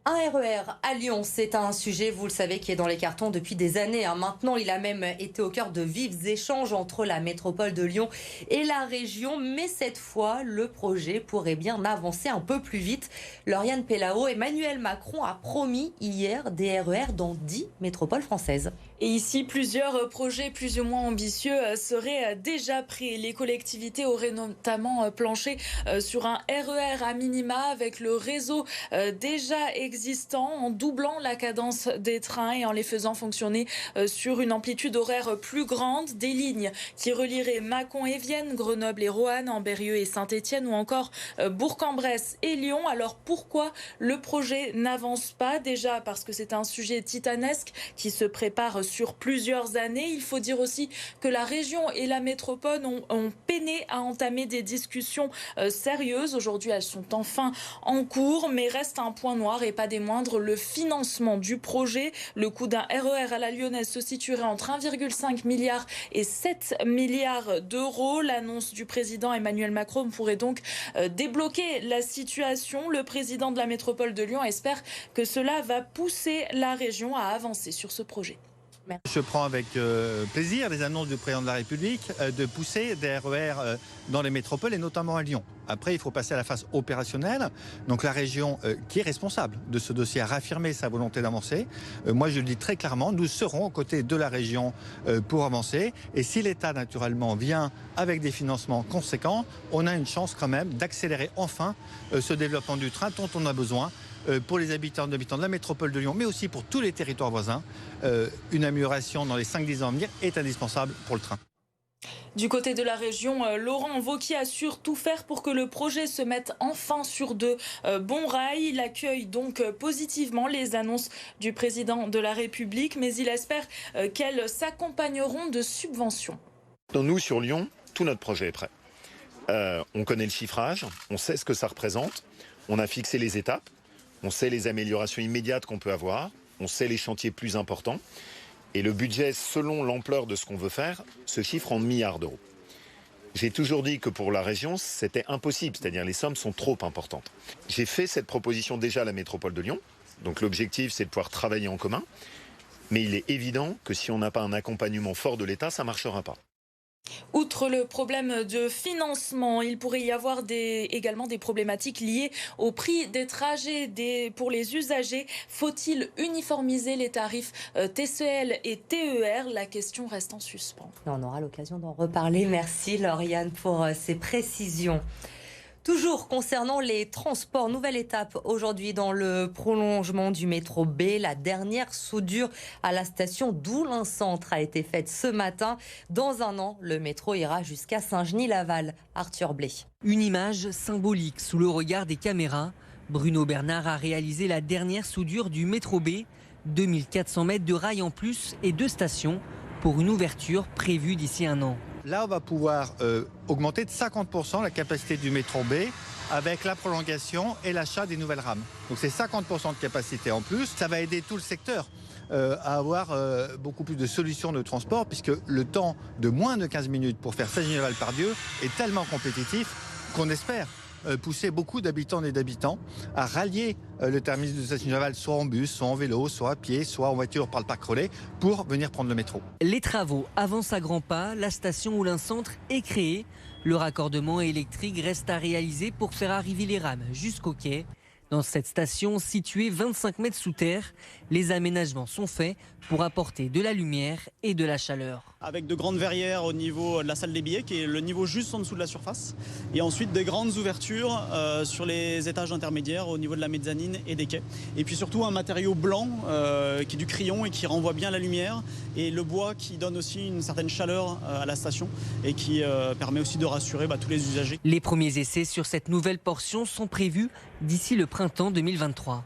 Un RER à Lyon, c'est un sujet, vous le savez, qui est dans les cartons depuis des années. Maintenant, il a même été au cœur de vifs échanges entre la métropole de Lyon et la région. Mais cette fois, le projet pourrait bien avancer un peu plus vite. Lauriane Pellao, Emmanuel Macron a promis hier des RER dans 10 métropoles françaises. Et ici, plusieurs projets plus ou moins ambitieux seraient déjà pris. Les collectivités auraient notamment planché sur un RER à minima avec le réseau déjà existant, en doublant la cadence des trains et en les faisant fonctionner sur une amplitude horaire plus grande. Des lignes qui relieraient Mâcon et Vienne, Grenoble et Roanne, Ambérieu et Saint-Étienne ou encore Bourg-en-Bresse et Lyon. Alors pourquoi le projet n'avance pas? Déjà parce que c'est un sujet titanesque qui se prépare sur plusieurs années. Il faut dire aussi que la région et la métropole ont peiné à entamer des discussions sérieuses. Aujourd'hui, elles sont enfin en cours, mais reste un point noir et pas des moindres, le financement du projet. Le coût d'un RER à la lyonnaise se situerait entre 1,5 milliard et 7 milliards d'euros. L'annonce du président Emmanuel Macron pourrait donc débloquer la situation. Le président de la métropole de Lyon espère que cela va pousser la région à avancer sur ce projet. Je prends avec plaisir les annonces du président de la République de pousser des RER dans les métropoles et notamment à Lyon. Après, il faut passer à la phase opérationnelle. Donc la région qui est responsable de ce dossier a réaffirmé sa volonté d'avancer. Moi, je le dis très clairement, nous serons aux côtés de la région pour avancer. Et si l'État, naturellement, vient avec des financements conséquents, on a une chance quand même d'accélérer enfin ce développement du train dont on a besoin pour les habitants de la métropole de Lyon, mais aussi pour tous les territoires voisins. Une amélioration dans les 5-10 ans à venir est indispensable pour le train. Du côté de la région, Laurent Wauquiez assure tout faire pour que le projet se mette enfin sur de bons rails. Il accueille donc positivement les annonces du président de la République, mais il espère qu'elles s'accompagneront de subventions. Donc nous, sur Lyon, tout notre projet est prêt. On connaît le chiffrage, on sait ce que ça représente, on a fixé les étapes, on sait les améliorations immédiates qu'on peut avoir, on sait les chantiers plus importants. Et le budget, selon l'ampleur de ce qu'on veut faire, se chiffre en milliards d'euros. J'ai toujours dit que pour la région, c'était impossible, c'est-à-dire les sommes sont trop importantes. J'ai fait cette proposition déjà à la métropole de Lyon. Donc l'objectif, c'est de pouvoir travailler en commun. Mais il est évident que si on n'a pas un accompagnement fort de l'État, ça ne marchera pas. Outre le problème de financement, il pourrait y avoir également des problématiques liées au prix des trajets pour les usagers. Faut-il uniformiser les tarifs TCL et TER? La question reste en suspens. On aura l'occasion d'en reparler. Merci Lauriane pour ces précisions. Toujours concernant les transports, nouvelle étape aujourd'hui dans le prolongement du métro B. La dernière soudure à la station d'Oulin-Centre a été faite ce matin. Dans un an, le métro ira jusqu'à Saint-Genis-Laval. Arthur Blé. Une image symbolique sous le regard des caméras. Bruno Bernard a réalisé la dernière soudure du métro B. 2400 mètres de rails en plus et 2 stations pour une ouverture prévue d'ici un an. Là, on va pouvoir augmenter de 50% la capacité du métro B avec la prolongation et l'achat des nouvelles rames. Donc c'est 50% de capacité en plus. Ça va aider tout le secteur à avoir beaucoup plus de solutions de transport puisque le temps de moins de 15 minutes pour faire Saint-Genis-Laval-Pardieu est tellement compétitif qu'on espère pousser beaucoup d'habitantes et d'habitants à rallier le terminus de Saint-Genis-Laval soit en bus, soit en vélo, soit à pied, soit en voiture par le parc relais pour venir prendre le métro. Les travaux avancent à grands pas, la station Oulin-Centre est créée. Le raccordement électrique reste à réaliser pour faire arriver les rames jusqu'au quai. Dans cette station située 25 mètres sous terre, les aménagements sont faits pour apporter de la lumière et de la chaleur. Avec de grandes verrières au niveau de la salle des billets, qui est le niveau juste en dessous de la surface. Et ensuite des grandes ouvertures sur les étages intermédiaires au niveau de la mezzanine et des quais. Et puis surtout un matériau blanc qui est du crayon et qui renvoie bien la lumière. Et le bois qui donne aussi une certaine chaleur à la station et qui permet aussi de rassurer tous les usagers. Les premiers essais sur cette nouvelle portion sont prévus d'ici le printemps 2023.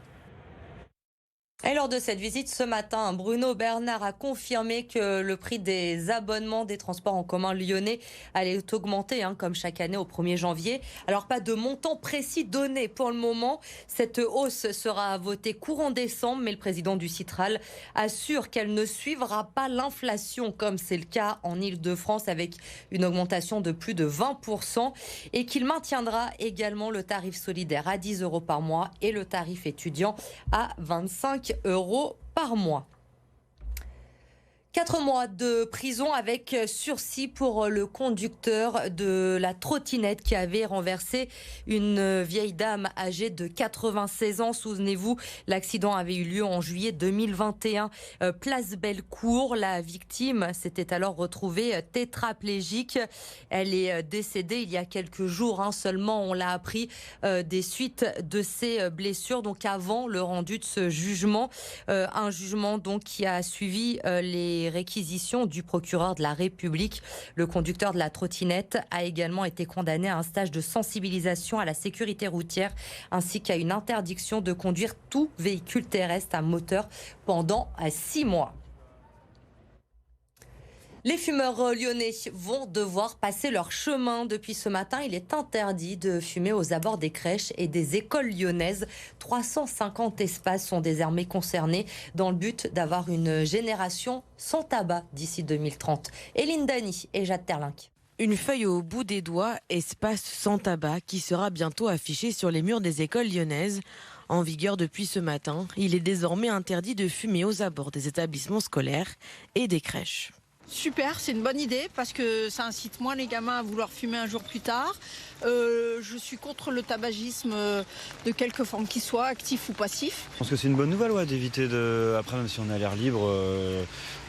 Et lors de cette visite ce matin, Bruno Bernard a confirmé que le prix des abonnements des transports en commun lyonnais allait augmenter, comme chaque année au 1er janvier. Alors pas de montant précis donné pour le moment. Cette hausse sera votée courant décembre, mais le président du Citral assure qu'elle ne suivra pas l'inflation comme c'est le cas en Ile-de-France avec une augmentation de plus de 20% et qu'il maintiendra également le tarif solidaire à 10 € par mois et le tarif étudiant à 25 € par mois. 4 mois de prison avec sursis pour le conducteur de la trottinette qui avait renversé une vieille dame âgée de 96 ans. Souvenez-vous, l'accident avait eu lieu en juillet 2021, place Bellecour. La victime s'était alors retrouvée tétraplégique. Elle est décédée il y a quelques jours seulement, on l'a appris, des suites de ses blessures. Donc avant le rendu de ce jugement, un jugement donc qui a suivi les réquisitions du procureur de la République. Le conducteur de la trottinette a également été condamné à un stage de sensibilisation à la sécurité routière ainsi qu'à une interdiction de conduire tout véhicule terrestre à moteur pendant 6 mois. Les fumeurs lyonnais vont devoir passer leur chemin. Depuis ce matin, il est interdit de fumer aux abords des crèches et des écoles lyonnaises. 350 espaces sont désormais concernés dans le but d'avoir une génération sans tabac d'ici 2030. Eline Dany et Jade Terlinck. Une feuille au bout des doigts, espace sans tabac, qui sera bientôt affichée sur les murs des écoles lyonnaises. En vigueur depuis ce matin, il est désormais interdit de fumer aux abords des établissements scolaires et des crèches. Super, c'est une bonne idée parce que ça incite moins les gamins à vouloir fumer un jour plus tard. Je suis contre le tabagisme de quelque forme qu'il soit, actif ou passif. Je pense que c'est une bonne nouvelle d'éviter de... Après, même si on est à l'air libre,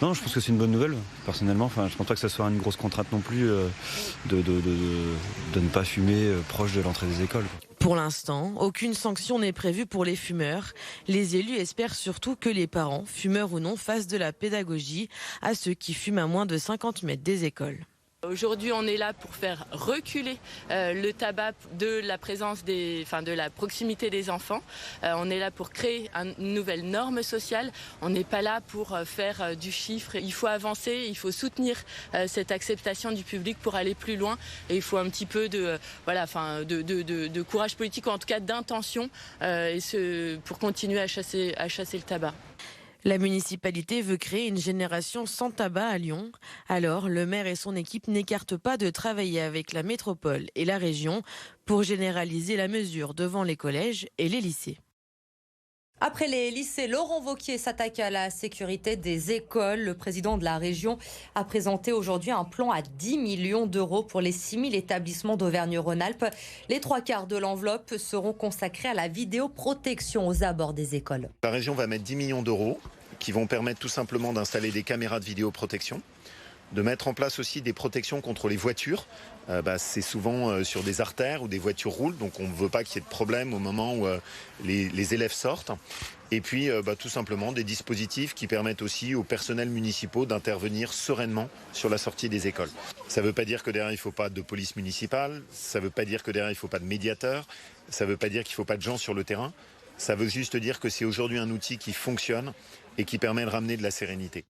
non, je pense que c'est une bonne nouvelle, personnellement. Enfin, je ne pense pas que ça soit une grosse contrainte non plus de ne pas fumer proche de l'entrée des écoles. Pour l'instant, aucune sanction n'est prévue pour les fumeurs. Les élus espèrent surtout que les parents, fumeurs ou non, fassent de la pédagogie à ceux qui fument à moins de 50 mètres des écoles. Aujourd'hui, on est là pour faire reculer le tabac de la présence de la proximité des enfants. On est là pour créer une nouvelle norme sociale. On n'est pas là pour faire du chiffre. Il faut avancer, il faut soutenir cette acceptation du public pour aller plus loin. Et il faut un petit peu de courage politique, ou en tout cas d'intention, pour continuer à chasser le tabac. La municipalité veut créer une génération sans tabac à Lyon. Alors, le maire et son équipe n'écartent pas de travailler avec la métropole et la région pour généraliser la mesure devant les collèges et les lycées. Après les lycées, Laurent Wauquiez s'attaque à la sécurité des écoles. Le président de la région a présenté aujourd'hui un plan à 10 millions d'euros pour les 6 000 établissements d'Auvergne-Rhône-Alpes. Les 3/4 de l'enveloppe seront consacrés à la vidéoprotection aux abords des écoles. La région va mettre 10 millions d'euros qui vont permettre tout simplement d'installer des caméras de vidéoprotection, de mettre en place aussi des protections contre les voitures. C'est souvent sur des artères où des voitures roulent, donc on ne veut pas qu'il y ait de problème au moment où les élèves sortent. Et puis tout simplement des dispositifs qui permettent aussi aux personnels municipaux d'intervenir sereinement sur la sortie des écoles. Ça ne veut pas dire que derrière il ne faut pas de police municipale, ça ne veut pas dire que derrière il ne faut pas de médiateurs, ça ne veut pas dire qu'il ne faut pas de gens sur le terrain. Ça veut juste dire que c'est aujourd'hui un outil qui fonctionne et qui permet de ramener de la sérénité.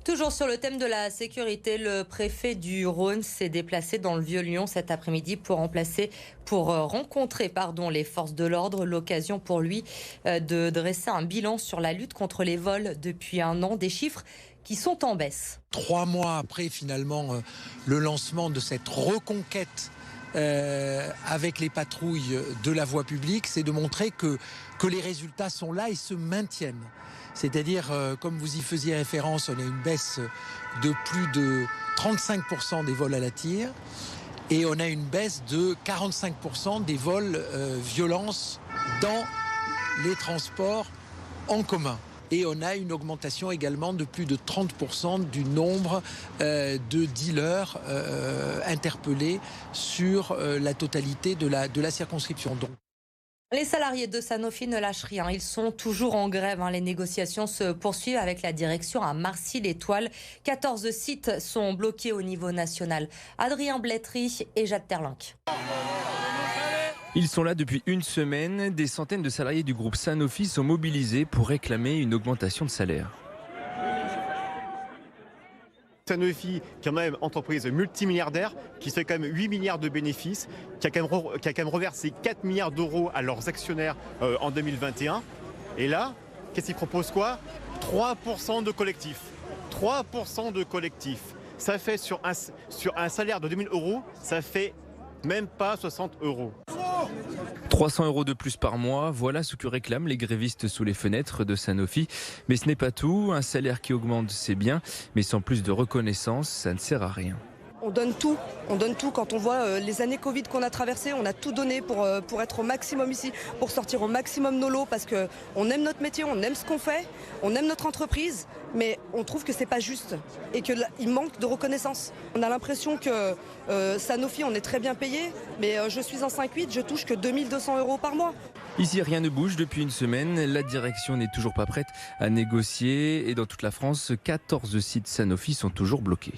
Toujours sur le thème de la sécurité, le préfet du Rhône s'est déplacé dans le Vieux-Lyon cet après-midi pour rencontrer les forces de l'ordre. L'occasion pour lui de dresser un bilan sur la lutte contre les vols depuis un an. Des chiffres qui sont en baisse. 3 mois après finalement le lancement de cette reconquête avec les patrouilles de la voie publique, c'est de montrer que les résultats sont là et se maintiennent. C'est-à-dire, comme vous y faisiez référence, on a une baisse de plus de 35% des vols à la tire et on a une baisse de 45% des vols violences dans les transports en commun. Et on a une augmentation également de plus de 30% du nombre de dealers interpellés sur la totalité de la circonscription. Donc, les salariés de Sanofi ne lâchent rien. Ils sont toujours en grève. Les négociations se poursuivent avec la direction à Marcy-l'Étoile. 14 sites sont bloqués au niveau national. Adrien Blétry et Jade Terlinck. Ils sont là depuis une semaine. Des centaines de salariés du groupe Sanofi sont mobilisés pour réclamer une augmentation de salaire. Sanofi, qui est quand même entreprise multimilliardaire, qui fait quand même 8 milliards de bénéfices, qui a quand même reversé 4 milliards d'euros à leurs actionnaires en 2021. Et là, qu'est-ce qu'ils proposent quoi ? 3% de collectif. 3% de collectif. Ça fait sur un salaire de 2000 euros, ça fait même pas 60 euros. 300 € de plus par mois, voilà ce que réclament les grévistes sous les fenêtres de Sanofi. Mais ce n'est pas tout, un salaire qui augmente c'est bien, mais sans plus de reconnaissance, ça ne sert à rien. On donne tout quand on voit les années Covid qu'on a traversées, on a tout donné pour être au maximum ici, pour sortir au maximum nos lots parce qu'on aime notre métier, on aime ce qu'on fait, on aime notre entreprise, mais on trouve que c'est pas juste et qu'il manque de reconnaissance. On a l'impression que Sanofi, on est très bien payé, mais je suis en 5-8, je touche que 2200 € par mois. Ici, rien ne bouge depuis une semaine. La direction n'est toujours pas prête à négocier et dans toute la France, 14 sites Sanofi sont toujours bloqués.